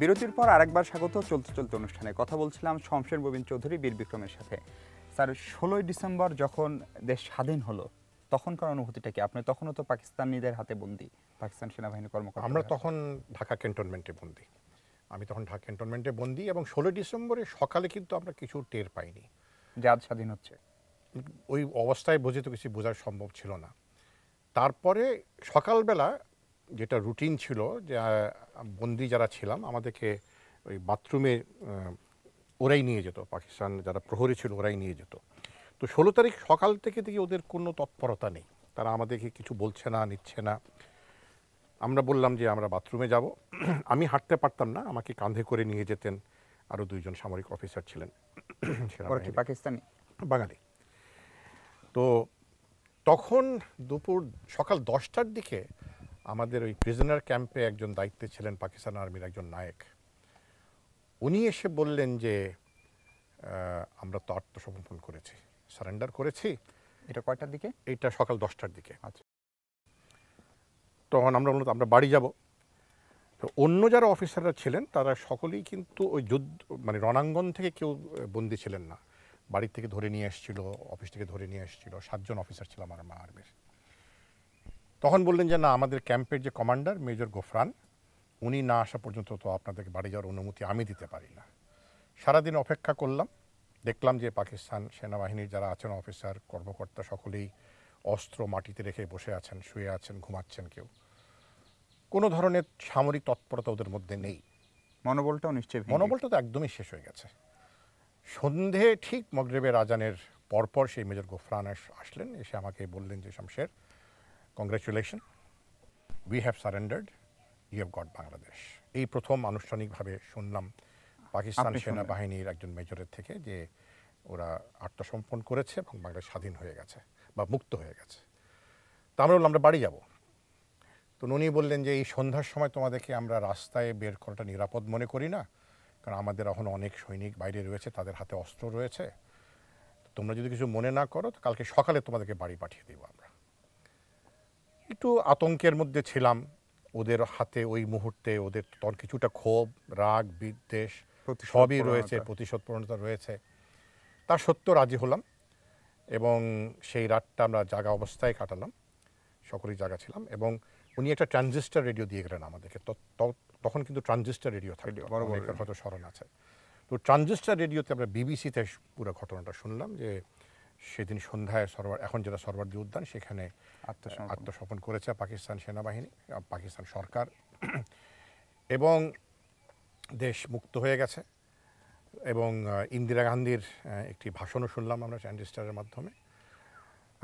বিরতির পর আরেকবার স্বাগত। চলতে চলতে অনুষ্ঠানে কথা বলছিলাম শমশের মোবিন চৌধুরী বীর বিক্রমের সাথে। স্যার, 16ই ডিসেম্বর যখন দেশ স্বাধীন হলো তখনকার অনুভূতিটা কি? আপনি তখনও তো পাকিস্তানিদের হাতে বন্দী, পাকিস্তান সেনাবাহিনী কর্মকর্তা। আমরা তখন ঢাকা ক্যান্টনমেন্টে বন্দী। আমি তখন ঢাকা ক্যান্টনমেন্টে বন্দী এবং 16 ডিসেম্বরে সকালে কিন্তু আমরা কিছু টের পাইনি যে আজ স্বাধীন হচ্ছে। ওই অবস্থায় বুঝে তো কিছু বোঝা সম্ভব ছিল না। তারপরে সকালবেলা যেটা রুটিন ছিল যে বন্দী যারা ছিলাম আমাদেরকে ওই বাথরুমে ওরাই নিয়ে যেত, পাকিস্তান যারা প্রহরী ছিল ওরাই নিয়ে যেত। তো 16 তারিখ সকাল থেকে ওদের কোনো তৎপরতা নেই, তারা আমাদেরকে কিছু বলছে না, নিচ্ছে না। আমরা বললাম যে আমরা বাথরুমে যাব। আমি হাঁটতে পারতাম না, আমাকে কাঁধে করে নিয়ে যেতেন আরও 2 জন সামরিক অফিসার ছিলেন, পাকিস্তানি বাঙালি। তো তখন সকাল 10টার দিকে আমাদের ওই প্রিজনার ক্যাম্পে একজন দায়িত্বে ছিলেন পাকিস্তান আর্মির একজন নায়ক, উনি এসে বললেন যে আমরা তো আত্মসমর্পণ করেছি, সারেন্ডার করেছি। এটা কয়টার দিকে? এটা সকাল 10টার দিকে। আচ্ছা। তখন আমরা বললাম আমরা বাড়ি যাব। তো অন্য যারা অফিসাররা ছিলেন তারা সকলেই কিন্তু ওই যুদ্ধ মানে রণাঙ্গন থেকে কেউ বন্দী ছিলেন না, বাড়ি থেকে ধরে নিয়ে এসেছিল, অফিস থেকে ধরে নিয়ে এসেছিল। 7 জন অফিসার ছিল আমার আর্মির। তখন বললেন যে না, আমাদের ক্যাম্পের যে কমান্ডার মেজর গোফরান, উনি না আসা পর্যন্ত তো আপনাদেরকে বাড়ি যাওয়ার অনুমতি আমি দিতে পারি না। সারাদিন অপেক্ষা করলাম, দেখলাম যে পাকিস্তান সেনাবাহিনীর যারা আছেন অফিসার কর্মকর্তা সকলেই অস্ত্র মাটিতে রেখে বসে আছেন, শুয়ে আছেন, ঘুমাচ্ছেন। কেউ কোনো ধরনের সামরিক তৎপরতা ওদের মধ্যে নেই। মনোবলটা তো একদমই শেষ হয়ে গেছে। সন্ধে ঠিক মগরিবের আজানের পরপর সেই মেজর গোফরান আসলেন, এসে আমাকে বললেন যে Shamsher, congratulation, we have surrendered, you have got Bangladesh. এই প্রথম আনুষ্ঠানিকভাবে শুনলাম পাকিস্তান সেনাবাহিনীর একজন মেজরের থেকে যে ওরা আত্মসমর্পণ করেছে এবং বাংলাদেশ স্বাধীন হয়ে গেছে বা মুক্ত হয়ে গেছে। তা আমরা বললাম আমরা বাড়ি যাব। তো উনি বললেন যে এই সন্ধ্যার সময় তোমাদেরকে আমরা রাস্তায় বের করাটা নিরাপদ মনে করি না, কারণ আমাদের এখন অনেক সৈনিক বাইরে রয়েছে, তাদের হাতে অস্ত্র রয়েছে। তোমরা যদি কিছু মনে না করো তো কালকে সকালে তোমাদেরকে বাড়ি পাঠিয়ে দেবো। আমরা একটু আতঙ্কের মধ্যে ছিলাম। ওদের হাতে ওই মুহূর্তে ওদের তখন কিছুটা ক্ষোভ, রাগ, বিদ্বেষ সবই রয়েছে, প্রতিশোধ প্রবণতা রয়েছে। তা সত্ত্বেও রাজি হলাম এবং সেই রাতটা আমরা জাগা অবস্থায় কাটালাম, সকলেই জাগা ছিলাম। এবং উনি একটা ট্রানজিস্টার রেডিও দিয়ে গেলেন আমাদেরকে। তখন কিন্তু ট্রানজিস্টার রেডিও থাকে, অনেকের হয়তো স্মরণ আছে। তো ট্রানজিস্টার রেডিওতে আমরা বিবিসিতে পুরো ঘটনাটা শুনলাম যে সেদিন সন্ধ্যায় এখন যেটা সরওয়ার্দী উদ্যান, সেখানে আত্মসমর্পণ করেছে পাকিস্তান সেনাবাহিনী, পাকিস্তান সরকার, এবং দেশ মুক্ত হয়ে গেছে। এবং ইন্দিরা গান্ধীর একটি ভাষণও শুনলাম আমরা ট্রানজিস্টারের মাধ্যমে।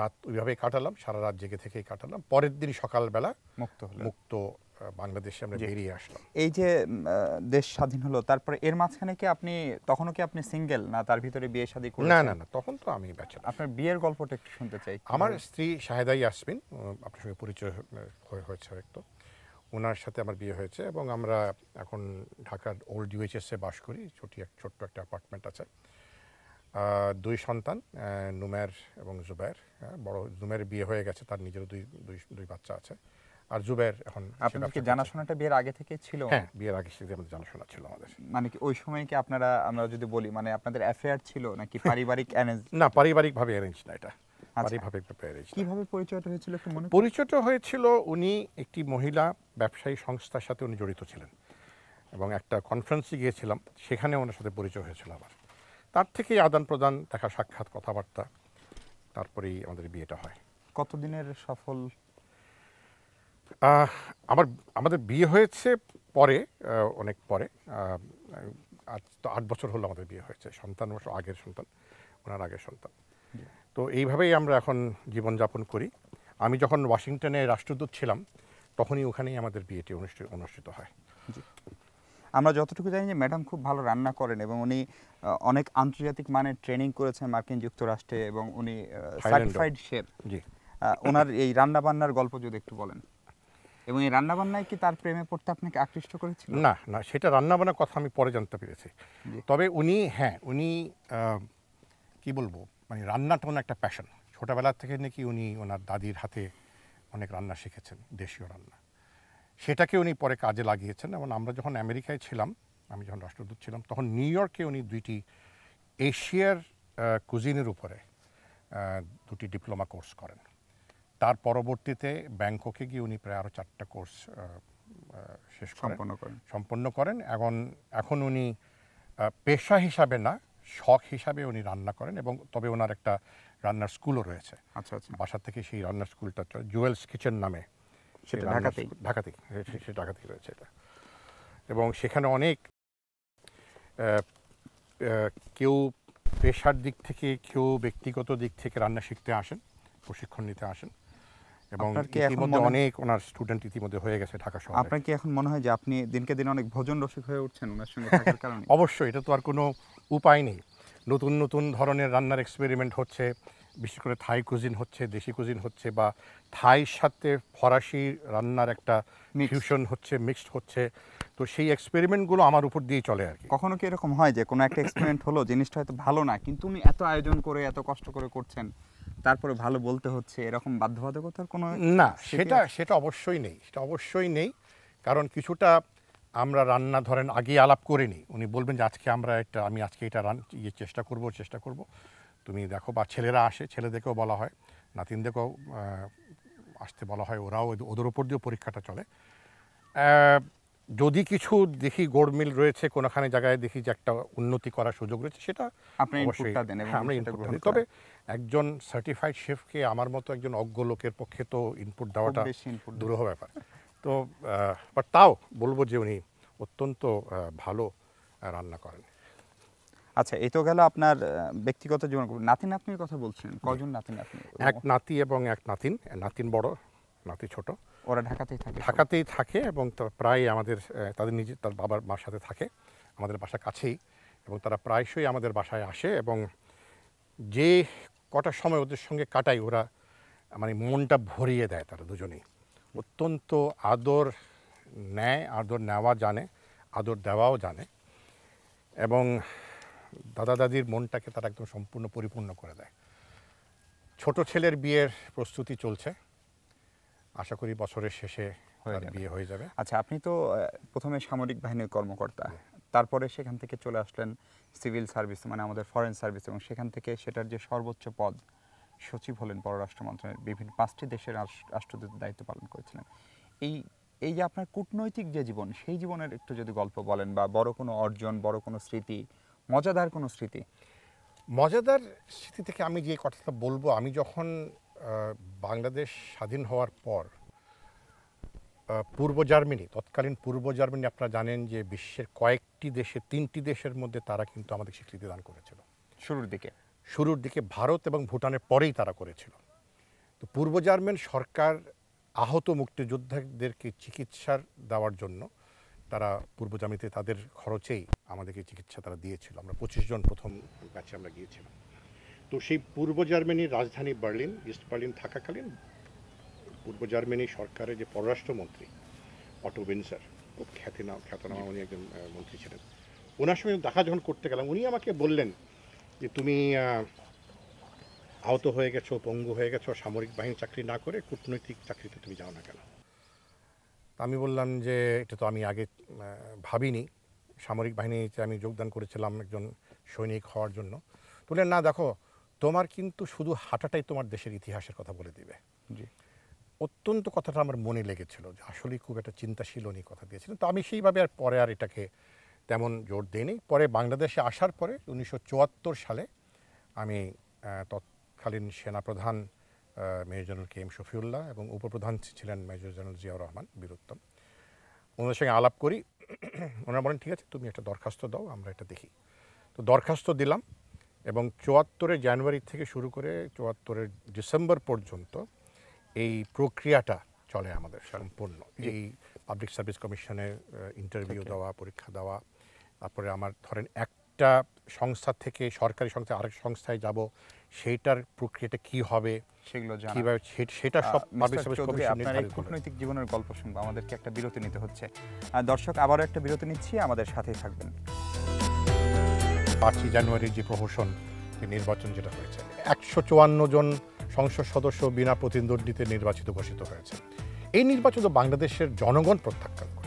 রাত ওইভাবেই কাটালাম, সারা রাত জেগে থেকেই কাটালাম। পরের দিন সকালবেলা মুক্ত বাংলাদেশে আমরা বেরিয়ে আসলাম। এই যে দেশ স্বাধীন হলো, তারপরে এর মাঝখানে কি তখনও কি আপনি সিঙ্গেল না, তার ভিতরে বিয়ে শাদী করেছেন? না না না, তখন তো আমি ব্যাচেলর। আপনার বিয়ের গল্পটা একটু শুনতে চাই। আমার স্ত্রী শাহেদা ইয়াসমিন, আপনার সঙ্গে পরিচয় হয়েছে হয়তো, ওনার সাথে আমার বিয়ে হয়েছে এবং আমরা এখন ঢাকার ওল্ড ইউএইচএসে বাস করি। ছোট্ট একটা অ্যাপার্টমেন্ট আছে। 2 সন্তান, নুমের এবং জুবের। বড় জুমের বিয়ে হয়ে গেছে, তার নিজেরও দুই বাচ্চা আছে। আর জুবের এখন। আপনাদের কি জানাশোনাটা বিয়ের আগে থেকে ছিল? হ্যাঁ, বিয়ের আগে থেকে আমাদের জানাশোনা ছিল আমাদের। মানে কি ওই সময় কি আমরা যদি বলি মানে আপনাদের অ্যাফেয়ার ছিল নাকি পারিবারিক অ্যারেঞ্জ? না, পারিবারিকভাবে অ্যারেঞ্জ না, এটা পারিবারিকভাবে অ্যারেঞ্জ। কিভাবে পরিচয়টা হয়েছিল একটু মনে? পরিচয়টা হয়েছিল, উনি একটি মহিলা ব্যবসায়ী সংস্থার সাথে উনি জড়িত ছিলেন এবং একটা কনফারেন্সে গিয়েছিলাম, সেখানে ওনার সাথে পরিচয় হয়েছিল আমার। তার থেকেই আদান প্রদান, দেখা সাক্ষাৎ, কথাবার্তা, তারপরেই আমাদের বিয়েটা হয়। কতদিনের সফল? আমাদের বিয়ে হয়েছে পরে, অনেক পরে। আজ তো 8 বছর হলো আমাদের বিয়ে হয়েছে। সন্তান অবশ্য আগের সন্তান, ওনার আগের সন্তান। তো এইভাবেই আমরা এখন জীবনযাপন করি। আমি যখন ওয়াশিংটনে রাষ্ট্রদূত ছিলাম তখনই ওখানেই আমাদের বিয়েটি অনুষ্ঠিত হয়। আমরা যতটুকু জানি যে ম্যাডাম খুব ভালো রান্না করেন এবং উনি অনেক আন্তর্জাতিক মানের ট্রেনিং করেছেন মার্কিন যুক্তরাষ্ট্রে এবং উনি সার্টিফাইড শেফ। জি। ওনার এই রান্নাবান্নার গল্প যদি একটু বলেন, এবং এই রান্নাবান্নায় কি তার প্রেমে পড়তে আপনাকে আকৃষ্ট করেছিল? না না, সেটা রান্নাবান্নার কথা আমি পরে জানতে পেরেছি। তবে উনি কি বলবো, মানে রান্নাটা ওনার একটা প্যাশন। ছোটোবেলা থেকে নাকি উনি ওনার দাদির হাতে অনেক রান্না শিখেছেন, দেশীয় রান্না। সেটাকে উনি পরে কাজে লাগিয়েছেন। এবং আমরা যখন আমেরিকায় ছিলাম, আমি যখন রাষ্ট্রদূত ছিলাম, তখন নিউ ইয়র্কে উনি 2টি এশিয়ার কুজিনের উপরে 2টি ডিপ্লোমা কোর্স করেন। তার পরবর্তীতে ব্যাংককে গিয়ে উনি প্রায় আরও 4টা কোর্স শেষ সম্পন্ন করেন। এখন উনি পেশা হিসাবে না, শখ হিসাবে উনি রান্না করেন, এবং তবে ওনার একটা রান্নার স্কুলও রয়েছে। আচ্ছা, বাসা থেকে সেই রান্নার স্কুলটা জুয়েলস কিচেন নামে, সেটা ঢাকাতেই রয়েছে এটা। এবং সেখানে অনেক কেউ পেশার দিক থেকে, কেউ ব্যক্তিগত দিক থেকে রান্না শিখতে আসেন, প্রশিক্ষণ নিতে আসেন, এবং ইতিমধ্যে অনেক ওনার স্টুডেন্ট ইতিমধ্যে হয়ে গেছে ঢাকা শহরে। আপনার কি এখন মনে হয় যে আপনি দিনকে দিন অনেক ভোজন রসিক হয়ে উঠছেন ওনার সঙ্গে থাকার কারণে? অবশ্যই, এটা তো আর কোনো উপায় নেই। নতুন নতুন ধরনের রান্নার এক্সপেরিমেন্ট হচ্ছে, বিশেষ করে থাই কুজিন হচ্ছে, দেশি কুজিন হচ্ছে, বা থাইর সাথে ফরাসি রান্নার একটা ফিউশন হচ্ছে, মিক্সড হচ্ছে। তো সেই এক্সপেরিমেন্টগুলো আমার উপর দিয়েই চলে আর কি। কখনো কি এরকম হয় যে কোনো একটা এক্সপেরিমেন্ট হলো, জিনিসটা হয়তো ভালো না, কিন্তু উনি এত আয়োজন করে এত কষ্ট করে করছেন, তারপরে ভালো বলতে হচ্ছে, এরকম বাধ্যবাধকতার কোনো? না, সেটা অবশ্যই নেই। কারণ কিছুটা আমরা রান্না ধরেন আগে আলাপ করে নিই। উনি বলবেন যে আমি আজকে এটা চেষ্টা করব, তুমি দেখো। বা ছেলেরা আসে, ছেলেদেরকেও বলা হয়, নাতিনদেরকেও আসতে বলা হয়, ওদের উপর দিয়েও পরীক্ষাটা চলে। যদি কিছু দেখি গোড়মিল রয়েছে, কোনোখানে জায়গায় দেখি যে একটা উন্নতি করার সুযোগ রয়েছে, সেটা অবশ্যই আমরা ইনপুট দিই। তবে একজন সার্টিফাইড শেফকে আমার মতো একজন অজ্ঞ লোকের পক্ষে তো ইনপুট দেওয়াটা দুরূহ ব্যাপার। তো বাট তাও বলবো যে উনি অত্যন্ত ভালো রান্না করেন। আচ্ছা, এই তো গেল আপনার ব্যক্তিগত জীবন। নাতি নাতনির কথা বলছেন, কজন নাতি নাতনি? এক নাতি এবং এক নাতিন। নাতিন বড়, নাতি ছোট। ওরা ঢাকাতেই থাকে এবং প্রায় তার বাবার মার সাথে থাকে, আমাদের বাসা কাছেই, এবং তারা প্রায়শই আমাদের বাসায় আসে। এবং যে কটা সময় ওদের সঙ্গে কাটাই, ওরা মানে মনটা ভরিয়ে দেয়। তারা দুজনেই অত্যন্ত আদর নেয়, আদর নেওয়া জানে, আদর দেওয়াও জানে, এবং দাদা দাদির মনটাকে তারা একদম সম্পূর্ণ পরিপূর্ণ করে দেয়। ছোট ছেলের বিয়ের প্রস্তুতি চলছে, আশা করি বছরের শেষে বিয়ে হয়ে যাবে। আচ্ছা, আপনি তো প্রথমে সামরিক বাহিনীর কর্মকর্তা, তারপরে সেখান থেকে চলে আসলেন সিভিল সার্ভিস, মানে আমাদের ফরেন সার্ভিস, এবং সেখান থেকে সেটার যে সর্বোচ্চ পদ সচিব হলেন পররাষ্ট্র মন্ত্রণালয়ের, বিভিন্ন 5টি দেশের রাষ্ট্রদূতের দায়িত্ব পালন করেছিলেন। এই যে আপনার কূটনৈতিক যে জীবন, সেই জীবনের একটু যদি গল্প বলেন, বা বড় কোনো অর্জন, বড় কোনো স্মৃতি, মজাদার কোনো স্মৃতি। মজাদার স্মৃতি থেকে আমি যে কথাটা বলবো, আমি যখন বাংলাদেশ স্বাধীন হওয়ার পর তৎকালীন পূর্ব জার্মানি, আপনারা জানেন যে বিশ্বের কয়েকটি দেশে, 3টি দেশের মধ্যে তারা কিন্তু আমাদের স্বীকৃতি দান করেছিল শুরুর দিকে। ভারত এবং ভুটানের পরেই তারা করেছিল। তো পূর্ব জার্মান সরকার আহত মুক্তিযোদ্ধাদেরকে চিকিৎসা দেওয়ার জন্য তারা পূর্ব জার্মানিতে তাদের খরচেই আমাদেরকে চিকিৎসা তারা দিয়েছিল। আমরা 25 জন প্রথম ব্যাচে আমরা গিয়েছিলাম। তো সেই পূর্ব জার্মানির রাজধানী বার্লিন, ইস্ট বার্লিন থাকাকালীন পূর্ব জার্মানি সরকারের যে পররাষ্ট্রমন্ত্রী অটো উইন্ডসার, খুব খ্যাতনামা উনি একজন মন্ত্রী ছিলেন, ওনার সঙ্গে দেখা যখন করতে গেলাম, উনি আমাকে বললেন যে তুমি আহত হয়ে গেছো, পঙ্গু হয়ে গেছো, সামরিক বাহিনী চাকরি না করে কূটনৈতিক চাকরিতে তুমি যাও না কেন? আমি বললাম যে এটা তো আমি আগে ভাবিনি, সামরিক বাহিনীতে আমি যোগদান করেছিলাম একজন সৈনিক হওয়ার জন্য। বললেন না, দেখো, তোমার কিন্তু শুধু হাঁটাটাই তোমার দেশের ইতিহাসের কথা বলে দিবে। জি, অত্যন্ত কথাটা আমার মনে লেগেছিল, যে আসলেই খুব একটা চিন্তাশীল উনি কথা দিয়েছিলেন। তো আমি সেইভাবে পরে আর এটাকে তেমন জোর দিইনি। পরে বাংলাদেশে আসার পরে 1974 সালে আমি তৎকালীন সেনাপ্রধান major general K M Shafiullah এবং উপপ্রধান ছিলেন মেজর জেনারেল জিয়াউর রহমান বীরুত্তম, ওনাদের সঙ্গে আলাপ করি। ওনারা বলেন ঠিক আছে, তুমি একটা দরখাস্ত দাও, আমরা এটা দেখি। তো দরখাস্ত দিলাম, এবং 74 জানুয়ারি থেকে শুরু করে 74 ডিসেম্বর পর্যন্ত এই প্রক্রিয়াটা চলে আমাদের সম্পূর্ণ। এই পাবলিক সার্ভিস কমিশনে ইন্টারভিউ দেওয়া, পরীক্ষা দেওয়া, তারপরে আমার ধরেন একটা সংস্থা থেকে সরকারি সংস্থা আরেক সংস্থায় যাব, সেইটার প্রক্রিয়াটা কি হবে, সেগুলো কিভাবে, সেটা সব পাবলিক সার্ভিস কমিশন। আপনার এই কূটনৈতিক জীবনের গল্প শুনবো, আমাদেরকে একটা বিরতি নিতে হচ্ছে। দর্শক, আবারও একটা বিরতি নিচ্ছি, আমাদের সাথেই থাকবেন। 5 জানুয়ারির যে প্রহসন, যে নির্বাচন যেটা হয়েছে, 154 জন সংসদ সদস্য বিনা প্রতিদ্বন্দ্বিতে নির্বাচিত ঘোষিত হয়েছে। এই নির্বাচন তো বাংলাদেশের জনগণ প্রত্যাখ্যান করে।